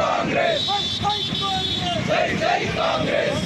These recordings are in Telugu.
కాంగ్రెస్ జై జై కాంగ్రెస్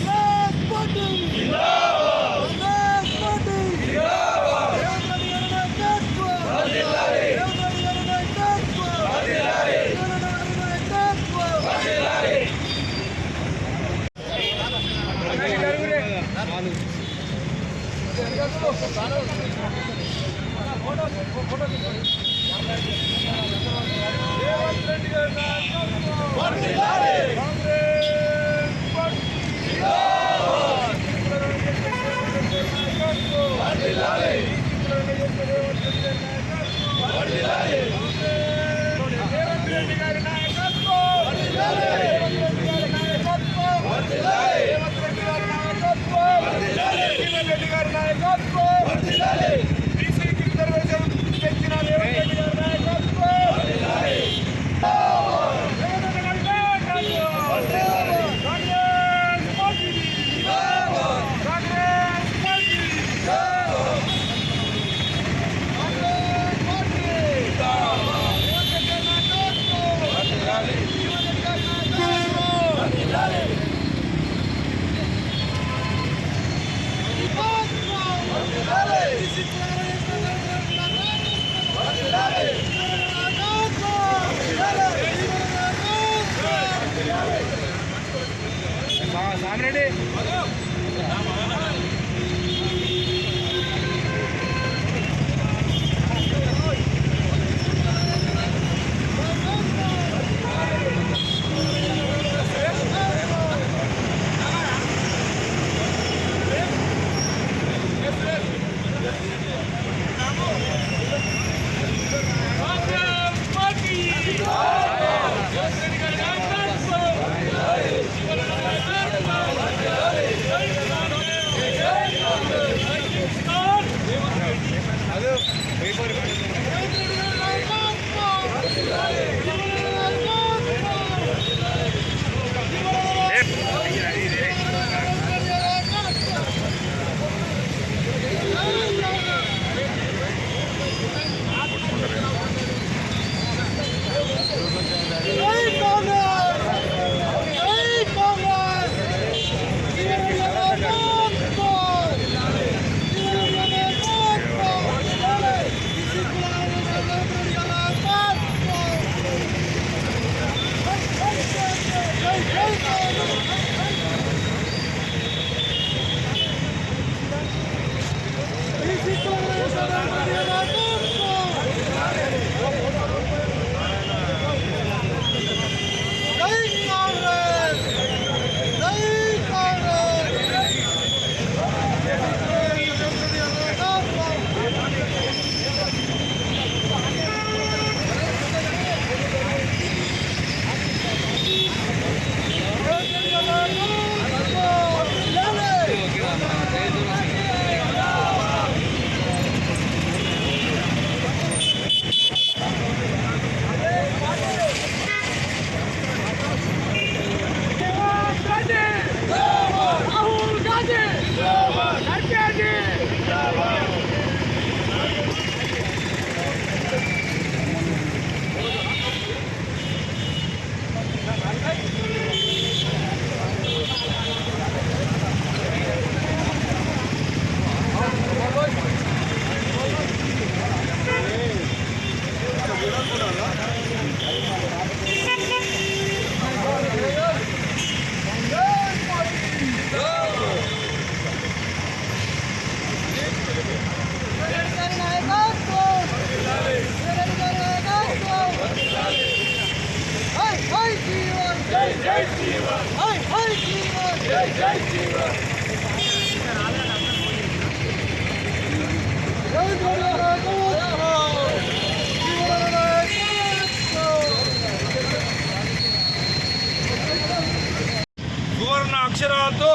సువర్ణ అక్షరాలతో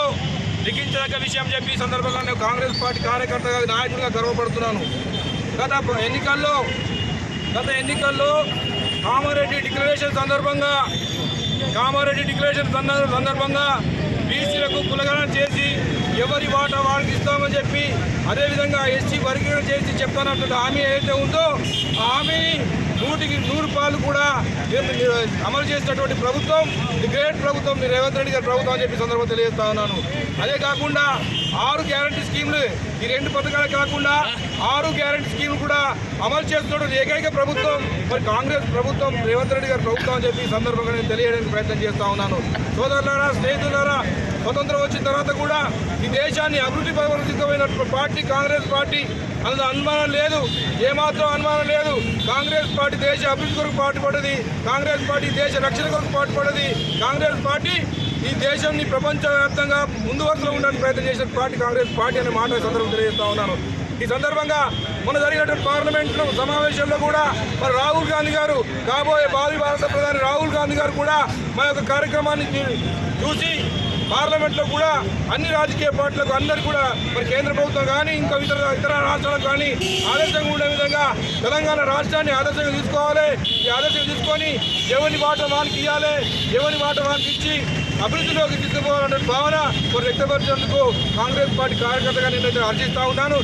లిఖించదగ్గ విషయం చెప్పి ఈ సందర్భంగా నేను కాంగ్రెస్ పార్టీ కార్యకర్తగా నాయకుడిగా గర్వపడుతున్నాను. గత ఎన్నికల్లో కామారెడ్డి డిక్లరేషన్ సందర్భంగా బీసీలకు కులగణన చేసి ఎవరి వాటా వారికి ఇస్తామని చెప్పి, అదేవిధంగా ఎస్సీ వర్గీకరణ చేసి చెప్తానటువంటి హామీ ఏదైతే ఉందో ఆ హామీని 100% కూడా అమలు చేసినటువంటి ప్రభుత్వం ది గ్రేట్ ప్రభుత్వం మీ రేవంత్ రెడ్డి గారి ప్రభుత్వం అని చెప్పి సందర్భంగా తెలియజేస్తా ఉన్నాను. అదే కాకుండా 6 గ్యారంటీ స్కీములు, ఈ 2 పథకాలే కాకుండా 6 గ్యారంటీ స్కీములు కూడా అమలు చేస్తున్నటువంటి ఏకైక ప్రభుత్వం మరి కాంగ్రెస్ ప్రభుత్వం, రేవంత్ రెడ్డి గారి ప్రభుత్వం అని చెప్పి ఈ సందర్భంగా నేను తెలియడానికి ప్రయత్నం చేస్తా ఉన్నాను. సోదరులారా, స్నేహితులారా, స్వతంత్రం వచ్చిన తర్వాత కూడా ఈ దేశాన్ని అభివృద్ధి పరమైన పార్టీ కాంగ్రెస్ పార్టీ, అందులో అనుమానం లేదు, ఏమాత్రం అనుమానం లేదు. కాంగ్రెస్ పార్టీ దేశ అభివృద్ధి కొరకు పాటుపడ్డది, కాంగ్రెస్ పార్టీ దేశ రక్షణ కొరకు పాటుపడ్డది, కాంగ్రెస్ పార్టీ ఈ దేశాన్ని ప్రపంచవ్యాప్తంగా ముందు వరుసలో ఉండడానికి ప్రయత్నం చేసిన పార్టీ కాంగ్రెస్ పార్టీ అనే మాట సందర్భం తెలియజేస్తా ఉన్నాను. ఈ సందర్భంగా మొన్న జరిగినటువంటి పార్లమెంట్ సమావేశంలో కూడా మరి రాహుల్ గాంధీ గారు, కాబోయే భావి భారత ప్రధాని రాహుల్ గాంధీ గారు కూడా మా యొక్క కార్యక్రమాన్ని చూసి పార్లమెంట్లో కూడా అన్ని రాజకీయ పార్టీలకు అందరికీ కూడా మరి కేంద్ర ప్రభుత్వం కానీ ఇంకా ఇతర రాష్ట్రాలకు కానీ ఆదర్శంగా ఉండే విధంగా తెలంగాణ రాష్ట్రాన్ని ఆదర్శంగా తీసుకోవాలి. ఈ ఆదర్శంగా తీసుకొని ఎవరి మాట వానికి ఇవ్వాలి, ఎవరి మాట వానికి ఇచ్చి అభివృద్ధిలోకి తీసుకుపోవాలనే భావన మరి వ్యక్తపరిచేందుకు కాంగ్రెస్ పార్టీ కార్యకర్తగా నేనైతే అర్జిస్తా ఉన్నాను.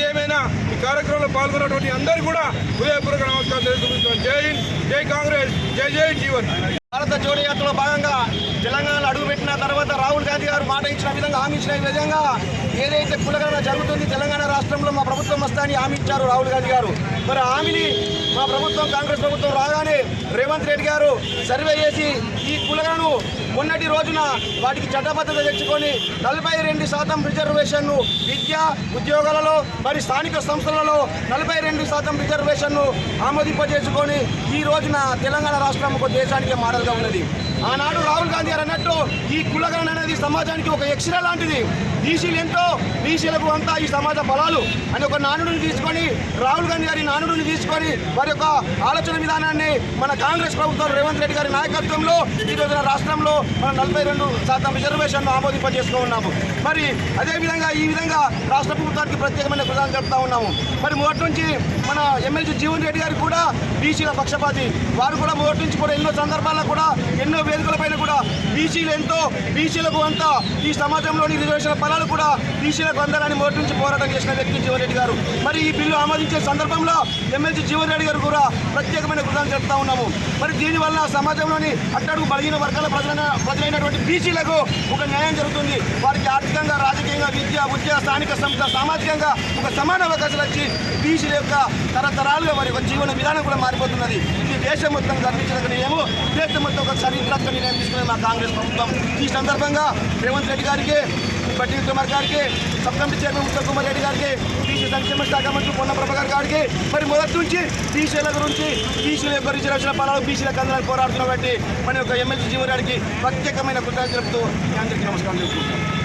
ఏమైనా ఈ కార్యక్రమంలో పాల్గొన్నటువంటి అందరూ కూడా హృదయపూర్వక నమస్కారం తెలుసుకుంటున్నాను. జై హింద్, జై కాంగ్రెస్, జై జై జీవన్. భారత జోడో యాత్రలో భాగంగా తెలంగాణలో అడుగుపెట్టిన తర్వాత రాహుల్ గాంధీ గారు మాట ఇచ్చిన విధంగా, హామీ ఇచ్చిన విధంగా ఏదైతే కులగణన జరుగుతుంది తెలంగాణ రాష్ట్రంలో మా ప్రభుత్వం వస్తాయని హామీ ఇచ్చారు రాహుల్ గాంధీ గారు. మరి హామీని మా ప్రభుత్వం కాంగ్రెస్ ప్రభుత్వం రాగానే రేవంత్ రెడ్డి గారు సర్వే చేసి ఈ కులగణను మొన్నటి రోజున వాటికి చట్టబద్ధత తెచ్చుకొని 42% రిజర్వేషన్ను విద్య, ఉద్యోగాలలో మరి స్థానిక సంస్థలలో 42% రిజర్వేషన్ను ఆమోదింపజేసుకొని ఈ రోజున తెలంగాణ రాష్ట్రం ఒక దేశానికి మోడల్గా ఉన్నది. ఆనాడు రాహుల్ గాంధీ గారు అన్నట్టు ఈ కులగణన అనేది సమాజానికి ఒక ఎక్స్రే లాంటిది. బీసీలు ఎంతో, బీసీలకు అంతా ఈ సమాజ బలాలు అని ఒక నానుడిని తీసుకొని రాహుల్ గాంధీ గారి నానుడిని తీసుకొని వారి యొక్క ఆలోచన విధానాన్ని మన కాంగ్రెస్ ప్రభుత్వం రేవంత్ రెడ్డి గారి నాయకత్వంలో ఈ రోజున రాష్ట్రంలో మనం 42% రిజర్వేషన్ను ఆమోదింపజేస్తూ ఉన్నాము. మరి అదేవిధంగా ఈ విధంగా రాష్ట్ర ప్రభుత్వానికి ప్రత్యేకమైన ప్రదానం జరుపుతూ ఉన్నాము. మరి మొదటి నుంచి మన ఎమ్మెల్సీ జీవన్ రెడ్డి గారు కూడా బీసీల పక్షపాతి. వారు కూడా మొదటి నుంచి కూడా ఎన్నో సందర్భాల్లో కూడా ఎన్నో వేదికలపైన కూడా బీసీలు ఎంతో, బీసీలకు అంతా ఈ సమాజంలోని రిజర్వేషన్ ఫలాలు కూడా బీసీలకు అందాలని మొదటి నుంచి పోరాటం చేసిన వ్యక్తి జీవన్ రెడ్డి గారు. మరి ఈ బిల్లు ఆమోదించే సందర్భంలో ఎమ్మెల్సీ జీవన్ రెడ్డి గారు కూడా ప్రత్యేకమైన ప్రదానం జరుపుతూ ఉన్నాము. మరి దీనివల్ల సమాజంలోని అట్టడుగు బలహీన వర్గాల ప్రజలైనటువంటి బీసీలకు ఒక న్యాయం జరుగుతుంది. వారికి ఆర్థికంగా, రాజకీయంగా, విద్య, ఉద్యోగ, స్థానిక సంస్థ, సామాజికంగా ఒక సమాన అవకాశాలు వచ్చి బీసీల యొక్క తరతరాలుగా వారి యొక్క జీవన విధానం కూడా మారిపోతున్నది. ఇది దేశం మొత్తం గర్వించదగిన నిర్ణయము, దేశం మొత్తం ఒక చరిత్రాత్మక నిర్ణయం తీసుకున్నది మా కాంగ్రెస్ ప్రభుత్వం. ఈ సందర్భంగా రేవంత్ రెడ్డి గారికి, బట్టి విక్రమార్ గారికి, sub committee chairman Uttam Kumar Reddy గారికి, బీసీ సంక్షేమ శాఖ మంత్రి పొన్న ప్రభాకర్ గారికి మరి మొదటి నుంచి బీసీల గురించి, బీసీల యొక్క రిజర్వేషన్ ఫలాలు బీసీలకు అందాలని పోరాడుతున్న బట్టి మన యొక్క ఎమ్మెల్సీ జీవన్ రెడ్డికి ప్రత్యేకమైన కృతజ్ఞతలు తెలుపుతూ మీ అందరికీ నమస్కారం తెలుపుతున్నాను.